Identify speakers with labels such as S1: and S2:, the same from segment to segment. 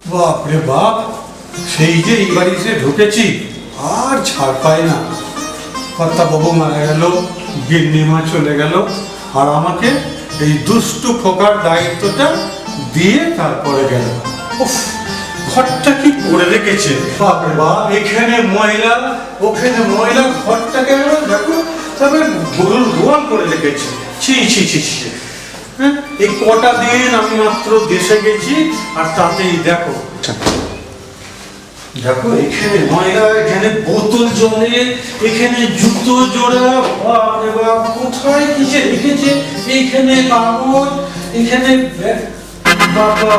S1: বাপরে বাপ, সেই যে এই বাড়িতে ঢুকেছি আর ছাড় পায় না। কর্তা বাবু মারা গেল, গিন্নিমা চলে গেল, আর আমাকে এই দুষ্টু খোকার দায়িত্বটা দিয়ে তারপরে গেল। উফ, ঘরটা কি করে রেখেছে বাপরে বাপ, এখানে ময়লা ওখানে ময়লা, ঘরটাকে দেখো তবে গরুর গোয়াল করে রেখেছে। ছি ছি ছি ছি। এই কটা দিন আমি মাত্র দেশে গেছি, আর তাতেই দেখো দেখো এখানে ময়লা, এখানে বোতল জলে, এখানে জুতো জোড়া, বাপরে বাপ কোথায় কিসে রেখেছে, এইখানে কাগজ, এখানে বাবা।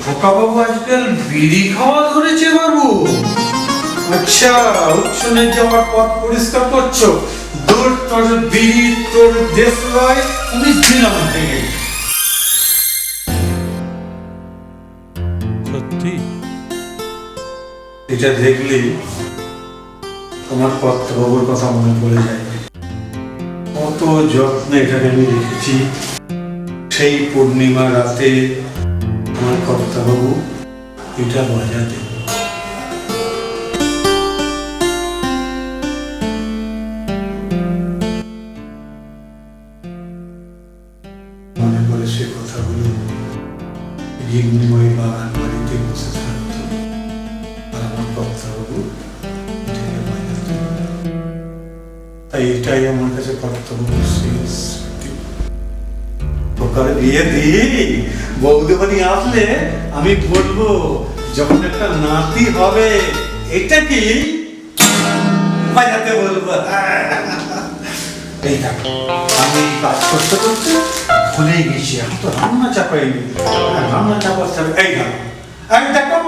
S1: খোকা বাবু আজকাল বিড়ি খাওয়া ধরেছে বাবু। আচ্ছা, উচ্ছনে যাওয়ার পথ পরিষ্কার করছো, দূর তোর বিড়ি তোর দেশলাই আমি দিলাম ভেঙে। সত্যি এটা দেখলে আমার কর্তাবাবুর কথা মনে পড়ে যায়। কত যত্নে এটাকে আমি রেখেছি। সেই পূর্ণিমা রাতে আমার কর্তাবাবু এটা বাজাতে মনে পড়ে সে কথাগুলো। রিগ্নিময় বাগান বাড়িতে বসে থাকতো আর আমার কর্তাবাবু এটাকে বাজাতো। তাই এটাই আমার কাছে কর্তাবাবুর শেষ স্মৃতি। ওখানে বিয়ে দিই বৌদি বাড়ি আসলে আমি বলবো যখন একটা নাতি হবে এটা কি বাজাতে বলবো। এই দেখো আমি কাজ করতে করতে ভুলে গেছি, এখন তো রান্না চাপাইনি, রান্না চাপাতে হবে। এই দেখো এই দেখো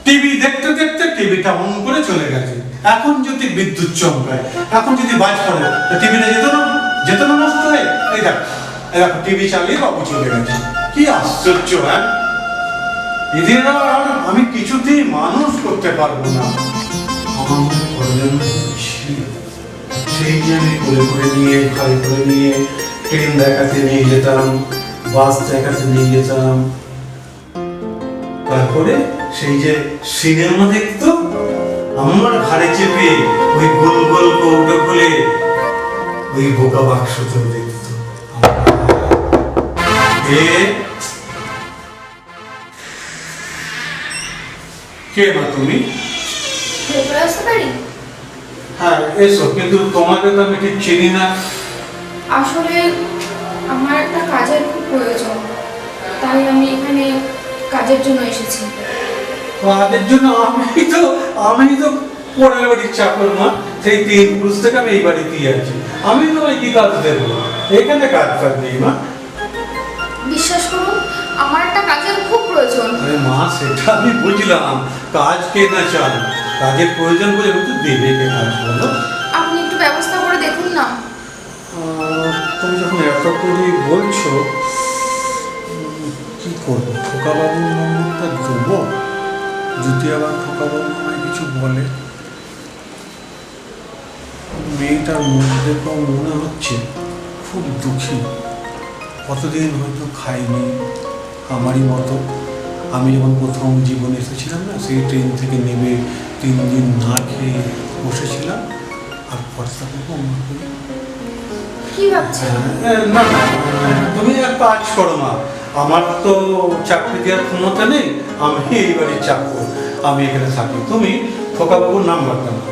S1: টিভি দেখতে দেখতে টিভিটা অন করে চলে গেছে। এখন যদি বিদ্যুৎ চমকায়, এখন যদি বাজ পড়ে, টিভিটা যেত না নষ্ট হয়ে। এই দেখো দেখো টিভি চালিয়ে বাবু চলে গেছে। কি আশ্চর্য! হ্যাঁ, এদের আর আমি কিছুতেই মানুষ করতে পারবো না। আমার মনে প্রয়োজন ছিল সেই যে আমি করে করে নিয়ে গাড়ি করে নিয়ে ট্রেন দেখাতে নিয়ে যেতাম, বাস দেখাতে নিয়ে যেতাম, তারপরে সেই যে সিনেমা দেখতো আমার ঘাড়ে চেপে ওই গোল গোল কৌটো খুলে ওই বোকা বাক্সটা দেখতো। কে মা তুমি? হ্যাঁ এসো, কিন্তু তোমাকে তো আমি ঠিক চিনি না।
S2: আসলে আমার একটা কাজের খুব প্রয়োজন, তাই আমি এখানে কাজের জন্য এসেছি।
S1: কাজের জন্য? আমি তো পরের বাড়ির চাকর মা, সেই 3 পুরুষ থেকে আমি এই বাড়িতেই আছি। আমি তোমায় কি কাজ দেবো? এখানে কাজ নেই মা।
S2: বিশ্বাস করুন, আমার একটা কাজের খুব প্রয়োজন।
S1: আরে মা, সেটা আমি বুঝলাম, কাজ কে না চান, কাজের প্রয়োজন বলে কিন্তু দেবে কে কাজ বলো?
S2: আপনি একটু ব্যবস্থা করে দেখুন না।
S1: তুমি যখন এত করে বলছো, কি করবো? খোকাবাবুর নম্বরটা দেবো, যদি আবার খোকাবাবু আমায় কিছু বলে। মেয়েটার মধ্যে তো মনে হচ্ছে খুব দুঃখী, কতদিন হয়তো খাইনি আমারই মতো। আমি যখন প্রথম জীবনে এসেছিলাম না, সেই ট্রেন থেকে নেমে 3 দিন না খেয়ে বসেছিলাম, আর কর্তাবাবু আমাকে
S2: কি ভাবছেন?
S1: না না, তুমি এক কাজ করো মা, আমার তো চাকরি দেওয়ার ক্ষমতা নেই, আমি এই বাড়ির চাকর, আমি এখানে থাকি। তুমি খোকাবাবুর নাম্বারটা না,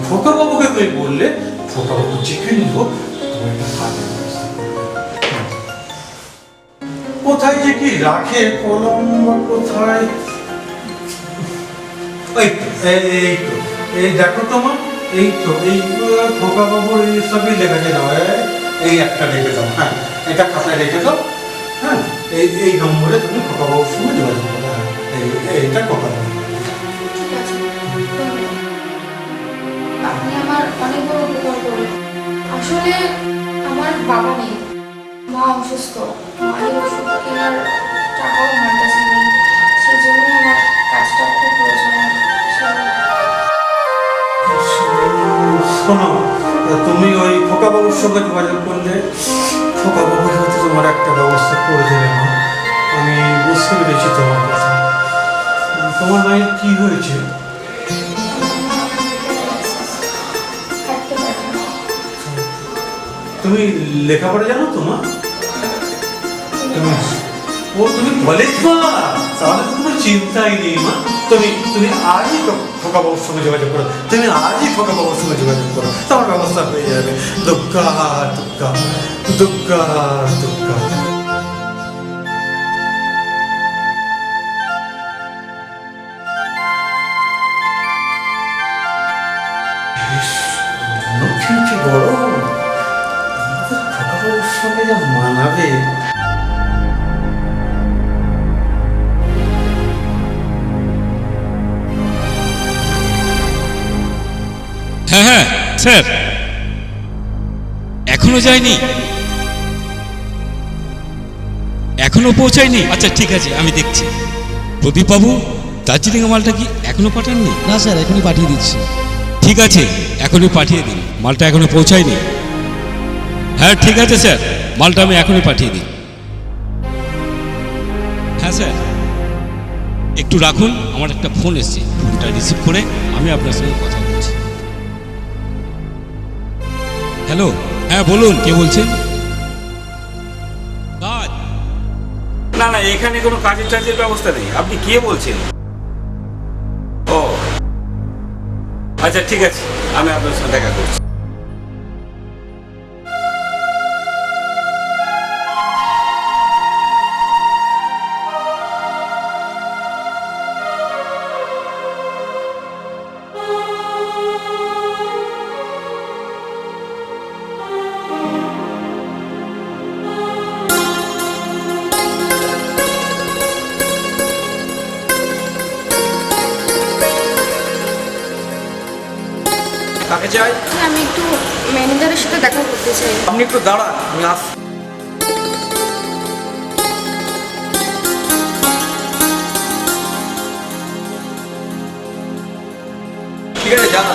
S1: খোকাবাবুকে তুমি বললে খোকাবাবু যেখানে হোক তুমি একটা কাজের ব্যবস্থা করবে। কোথায় যে কি রাখে কলম, কোথায়? এই দেখো তোমার, এই তো এই খোকাবাবুর এই সবই লেখা আছে। এই একটা রেখে দাও, হ্যাঁ এটা খাতায় রেখে দাও। হ্যাঁ, এই নম্বরে তুমি খোকাবাবুর সঙ্গে যোগাযোগ করো। হ্যাঁ, এইটা খোকাবাবু।
S2: ঠিক আছে, আপনি আমার অনেক বড় উপকার করলেন। আসলে আমার বাবা নেই, মা অসুস্থ, মায়ের ওষুধ কেনার টাকাও
S1: বাবুর সঙ্গে যোগাযোগ করলে খোকা বাবুর হয়তো তোমার একটা ব্যবস্থা করে দেবে না। আমি বুঝতে পেরেছি তোমার কথা। তোমার মায়ের কি হয়েছে?
S2: হাঁটতে পারে না।
S1: তুমি লেখাপড়া জানো তোমার? তুমি কলেজ পড়া, তাহলে তো কোনো চিন্তাই নেই মা। তুমি আজই খোকা বাবুর সঙ্গে যোগাযোগ করো, তুমি আজই খোকা বাবুর সঙ্গে যোগাযোগ করো, তোমার ব্যবস্থা হয়ে যাবে। দুগ্গা দুগ্গা দুগ্গা দুগ্গা। কি গরম, আমাদের খোকা বাবুর সঙ্গে যা মানাবে।
S3: হ্যাঁ হ্যাঁ স্যার, এখনো যায়নি, এখনো পৌঁছায়নি। আচ্ছা ঠিক আছে, আমি দেখছি। প্রদীপ বাবু, দার্জিলিং মালটা কি এখনো পাঠাননি?
S4: না স্যার, এখনই পাঠিয়ে দিচ্ছি।
S3: ঠিক আছে, এখনই পাঠিয়ে দিন, মালটা এখনো পৌঁছায়নি। হ্যাঁ ঠিক আছে স্যার, মালটা আমি এখনই পাঠিয়ে দিই। হ্যাঁ স্যার, একটু রাখুন, আমার একটা ফোন এসেছে, ফোনটা রিসিভ করে আমি আপনার সঙ্গে কথা বলছি। হ্যালো, হ্যাঁ বলুন, কে বলছেন? কাজ? না না, এখানে কোনো কাজের টাজের ব্যবস্থা নেই। আপনি কে বলছেন? ও আচ্ছা ঠিক আছে, আমি আপনার সাথে দেখা করছি। কাকে চাই?
S2: আমি একটু ম্যানেজারের সাথে দেখা করতে চাই।
S3: আপনি একটু দাঁড়ান, আমি আসছি। ঠিক আছে, জানা।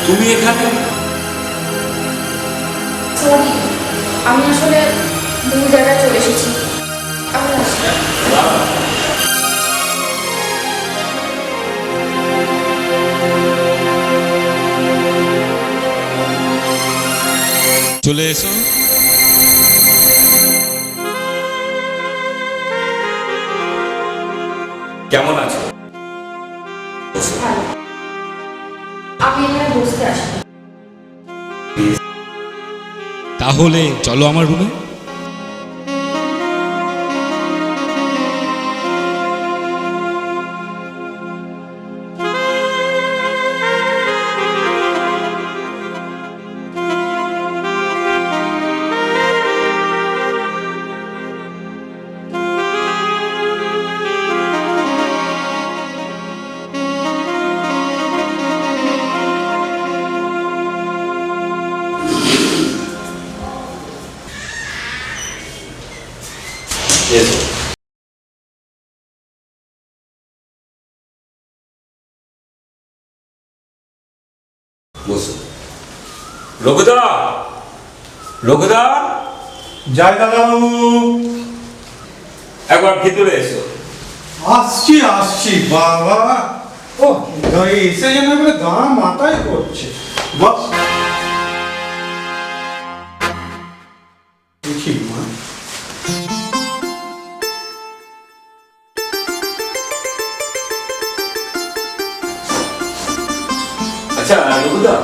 S3: তুমি এখানে?
S2: সরি, আমি আসলে দু জায়গায় চলে এসেছি। আমি আসছি।
S3: চলে এসো। কেমন আছো?
S2: ভালো। আমি এখানে বসতে আসি।
S3: তাহলে চলো আমার রুমে। এসো। বসো। রঘুদা, রঘুদা,
S1: জয় দাদাবাবু।
S3: একবার ভিতরে এসো।
S1: আসছি আসছি বাবা। ও এসে যেন বলে গা মাথায় করছে। বস দেখি মা।
S3: আচ্ছা রঘুদা,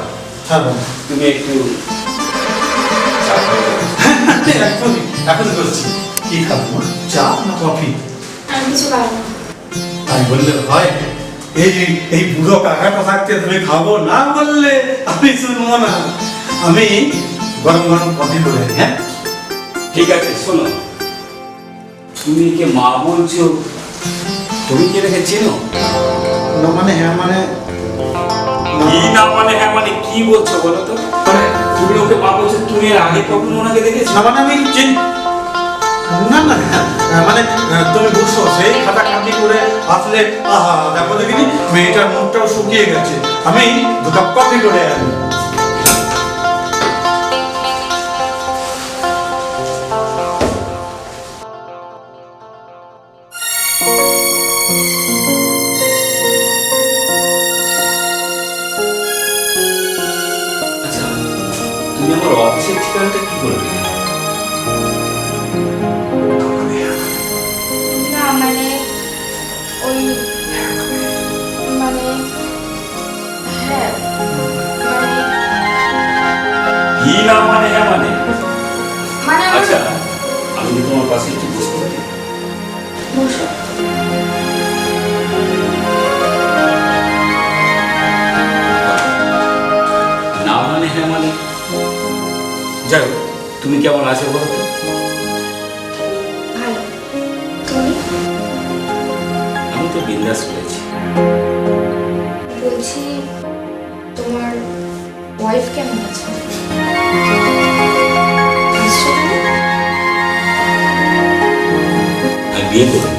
S1: হ্যাঁ বাবা।
S3: তুমি একটু
S1: এখন করছি। কি খাবো মা, চা না কফি?
S2: আমি কিছু খাবো না।
S1: তাই বললে হয়? এই বুড়ো কাকাটা থাকতে তুমি খাবো না বললে আমি শুনবো না। আমি গরম গরম কফি করে দিই। হ্যাঁ
S3: ঠিক আছে। শোনো, তুমি কে মা বলছো, তুমি কি রেখে চেনো?
S1: না মানে হ্যাঁ মানে
S3: কি না মানে হ্যাঁ মানে কি বলছো বলো তো? তুমি ওকে মা বলছো, তুমি এর আগে কখনো ওনাকে দেখেছো?
S1: না মানে আমি না না মানে তুমি বসো, সেই খাতা খাতি করে আসলে আহা দেখো দেখিনি মেয়েটার মুখটাও শুকিয়ে গেছে, আমি দু কাপ কফি করে আনি।
S3: আচ্ছা, তুমি আমার অফিসের ঠিকানাটা কি করবে?
S2: না মানে ওই মানে হ্যাঁ মানে
S3: কি না মানে হ্যাঁ মানে?
S2: মানে আমার-
S3: আচ্ছা, আমি কি তোমার পাশে একটু বসতে পারি?
S2: বসো।
S3: না মানে হ্যাঁ মানে, যাই হোক, তুমি কেমন আছো বলো তো?
S2: ভালো। তুমি?
S3: আমি তো বিন্দাস রয়েছি।
S2: বলছি তোমার ওয়াইফ কেমন আছে? হাসছো কেন?
S3: আমি বিয়ে করি।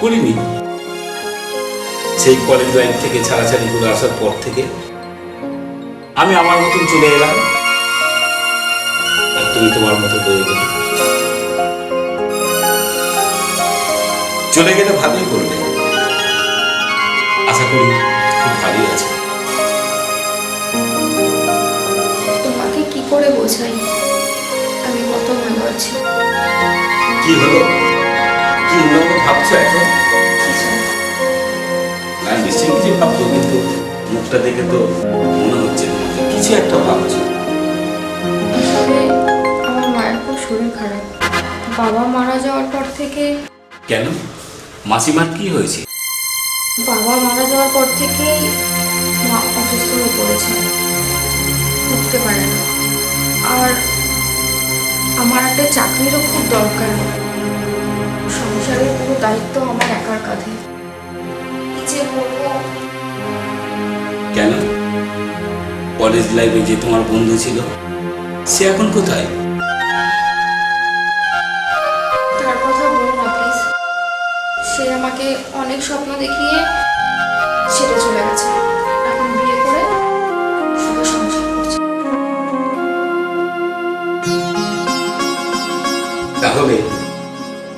S3: করিনি। সেই কলেজ লাইফ থেকে ছাড়াছাড়ি করে আসার পর থেকে আমি আমার মতন চলে এলাম, আর তুমি তোমার মতো হয়ে গেলে। চলে গেলে ভালোই করবে, আশা করি খুব ভালোই আছে।
S2: তোমাকে কি করে বোঝাই আমি কত ভালো আছি?
S3: কি হলো? কি অন্য ভাবছো এখন?
S2: কিছু না।
S3: না, নিশ্চয়ই কিছু ভাবছো, কিন্তু মুখটা দেখে তো মনে হচ্ছে তোমাকে কিছু একটা ভাবছো।
S2: আসলে আমার মায়ের খুব শরীর খারাপ। বাবা মারা যাওয়ার পর থেকে
S3: কেন? মাসিমার কি হয়েছে?
S2: বাবা মারা যাওয়ার পর থেকেই মা অসুস্থ হয়ে পড়েছে, উঠতে পারে না। আর আমার একটা চাকরিরও খুব দরকার। সংসারের পুরো দায়িত্ব আমার একার কাঁধে। কি যে করবো?
S3: কেন? কলেজ লাইফে যে তোমার বন্ধু ছিল, সে এখন কোথায়?
S2: তার কথা বলো না প্লিজ। সে আমাকে অনেক স্বপ্ন দেখিয়ে ছেড়ে চলে গেছে। এখন বিয়ে করে শুধু সংসার করছে।
S3: তাহলে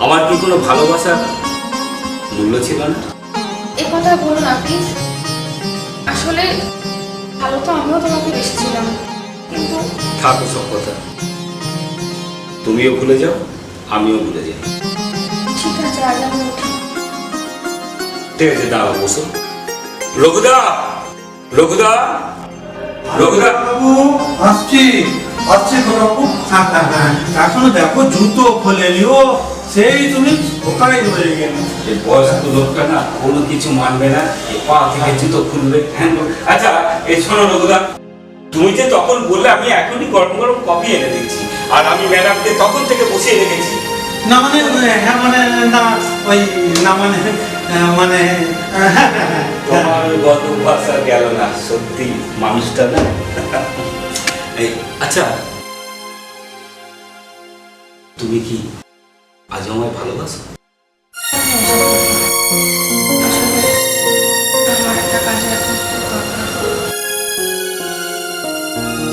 S3: আমার কি কোনো ভালোবাসার মূল্য ছিল না?
S2: এ কথা বলো না প্লিজ। আসলে ভালো তো আমিও তোমাকে বেসেছিলাম, কিন্তু
S3: থাকো সব কথা, তুমিও ভুলে যাও, আমিও ভুলে যাই।
S2: ঠিক আছে, আজ আমি উঠি।
S3: ঠিক আছে, দাঁড়াও, বসো। রঘুদা, রঘুদা, রঘুদা।
S1: বাবু আসছি, আসছি তো বাবু। এখনো দেখো জুতো খোলেনি, ও সেই তুমি ওখানে হয়ে গেলে।
S3: এই বয়স্ক লোকটা না কোনো কিছু মানবে না, এই পা থেকে জুতো খুলবে, হ্যাঁ। আচ্ছা, এই শোনো রঘুদা, তুমি যে তখন বললে, আমি এখনই গরম গরম কফি এনে দিচ্ছি, আর আমি ম্যাডামকে তখন থেকে বসিয়ে রেখেছি।
S1: না মানে হ্যাঁ মানে না ওই না মানে মানে
S3: তোমার গত ভাষা গেল না, সত্যি মানুষটা না। এই, আচ্ছা, তুমি কি আজ আমায় ভালোবাসো?
S2: আসলে আমার একটা কাজে এখন খুব দরকার।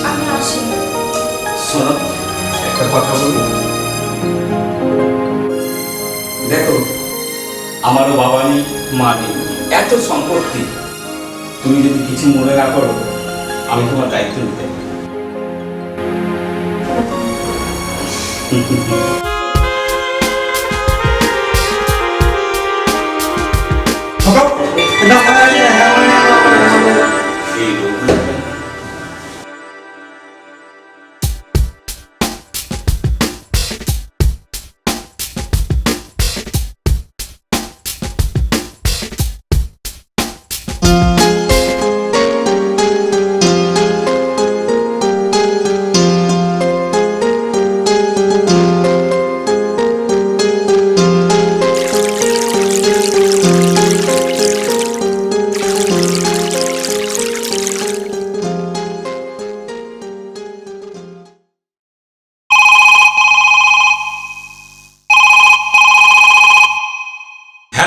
S2: আমি আসি।
S3: শোনো, একটা কথা বলি। দেখো, আমারও বাবা নেই, মা নেই, এত সম্পত্তি, তুমি যদি কিছু মনে না করো, আমি তোমার দায়িত্ব নিতে পারি।
S1: না মানে হ্যাঁ মানে
S3: এই রোগটা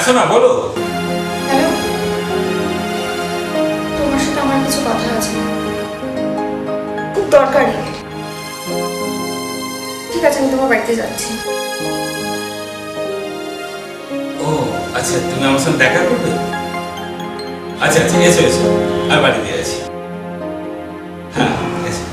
S3: আসো না, বলো।
S2: হ্যালো, তোমার সাথে আমার কিছু কথা আছে, খুব দরকারি। ঠিক আছে, আমি তোমার বাড়িতে যাচ্ছি।
S3: ও আচ্ছা, তুমি আমার সাথে দেখা করবে? আচ্ছা আচ্ছা, এসো এসো, আর বাড়িতে আছি। হ্যাঁ এসো।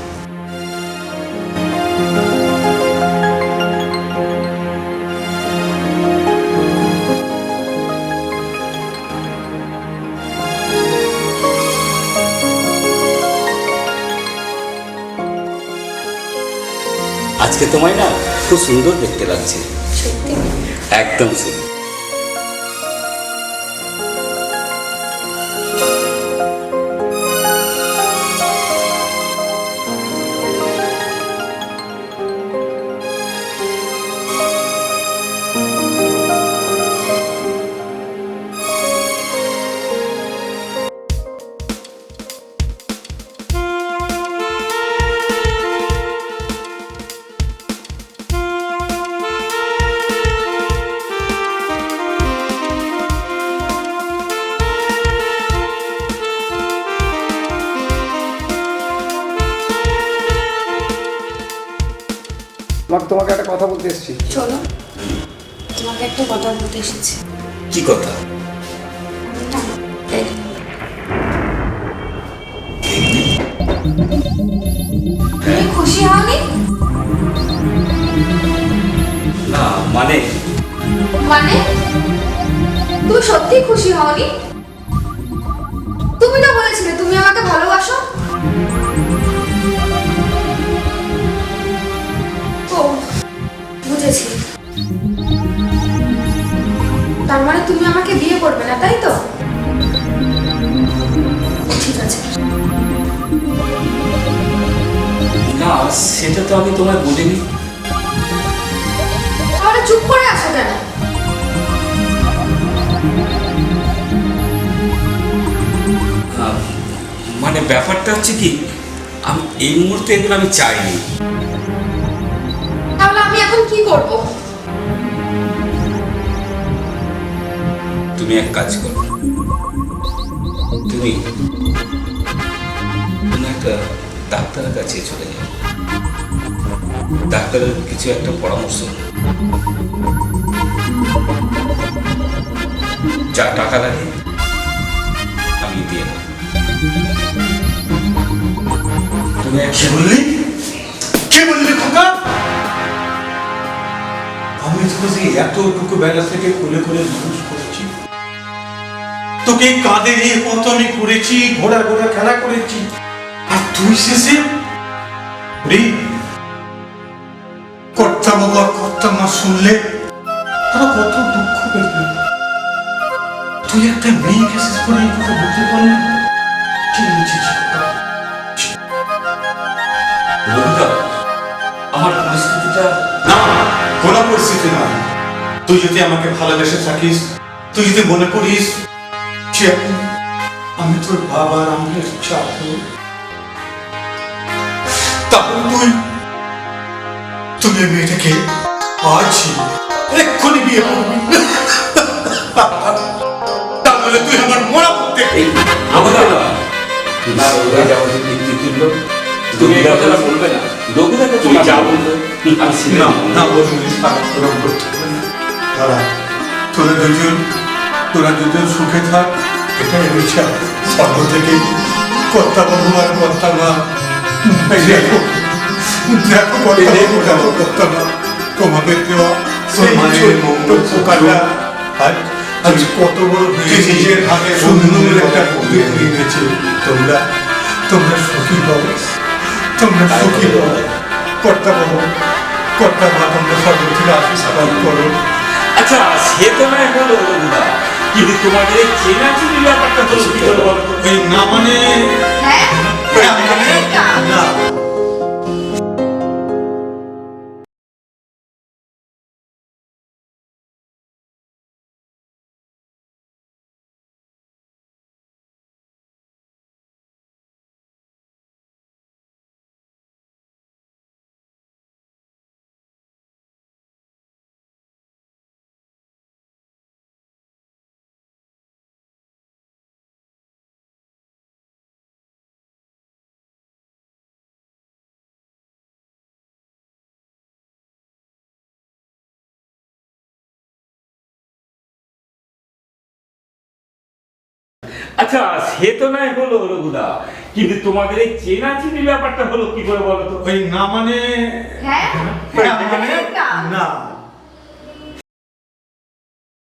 S3: আজকে তোমায় না খুব সুন্দর দেখতে লাগছে।
S2: সত্যি?
S3: একদম সুন্দর।
S4: তোমাকে একটা কথা বলতে এসেছি।
S2: চলো, তোমাকে একটা কথা বলতে এসেছি।
S3: কি কথা?
S2: এই, তুমি খুশি হওনি?
S3: না মানে
S2: মানে তুমি সত্যি খুশি হওনি? তুমি তো বলেছিলে তুমি আমাকে ভালোবাসো। ও, বুঝেছি। তার মানে তুমি আমাকে বিয়ে করবে না, তাই তো? ঠিক আছে।
S3: না, সেটা তো আমি তোমায় বলিনি।
S2: তাহলে চুপ করে আছো কেন?
S3: মানে ব্যাপারটা হচ্ছে কি, আমি এই মুহূর্তে এগুলো আমি চাইনি।
S2: তাহলে আমি এখন কি করব?
S3: তুমি এক কাজ করো, তুমি কোনো একটা ডাক্তারের কাছে চলে যাও। ডাক্তারের কিছু একটা পরামর্শ নাও। যা টাকা লাগে আমি দিয়ে দেবো। তুমি
S1: কি
S3: একটা
S1: বললি? কি বললি খোকা? আমি তোকে সেই এতটুকু বেলা থেকে কোলে করে মানুষ করেছি, তোকে কাঁধে নিয়ে কত আমি করেছি, ঘোড়া ঘোড়া খেলা করেছি, আর তুই শেষে কর্তা বাবা কর্তা মা শুনলে তারা কত দুঃখ পেত। তুই একটা মেয়েকে শেষ করে এই কথা বলতে পারলি না? কি বুঝেছি খোকা?
S3: রবিদা, আমার পরিস্থিতিটা
S1: না, কোনো পরিস্থিতি না। তুই যদি আমাকে ভালোবেসে থাকিস, তুই যদি মনে করিস যে আমি তোর বাবার আম্মের ছাত্র, তাহলে তুমি মেয়েটাকে আজই এক্ষুনি বিয়ে করবি। তাহলে তুই আমার মরা করতে
S3: এই রঘুদা, না রঘুদা যাওয়ার যে বৃত্তি তুললো, তুমি এই কথাটা বলবে না। রঘুদাকে তুমি যা বলবে আমি শুনে
S1: না
S3: নেব।
S1: না বলবি, ওরকম করতে হবে না। দাঁড়া, তোরা দুজন সুখে থাক, এটাই হচ্ছে স্বর্গ থেকে কর্তা বাবু আর কর্তা মা। এই দেখো দেখো কর্তা বাবু, দেখো কর্তা মা, তোমাদের দেওয়া সেই ছোট্ট পোকাটা আজ কত বড় নিজের হাতে সুন্দর একটা বুদ্ধি হয়ে গেছে। তোমরা সুখী হও, তোমরা সুখী হও। কর্তা বাবু কর্তা মা, তোমরা স্বর্গ থেকে আশীর্বাদ করো।
S3: আচ্ছা, সে তো নয় হলো রঘুদা, কিন্তু তোমাদের এই চেনাচুনি ব্যাপারটা হলো কি করে বলো তো?
S1: এই না মানে
S2: হ্যাঁ,
S1: মানে না
S3: আচ্ছা সে তো নাই হলো রঘুদা, কিন্তু তোমাদের এই চেনাচিনি ব্যাপারটা হলো কি করে বলো তো?
S1: ওই না মানে
S2: হ্যাঁ
S1: না মানে
S2: না।
S1: না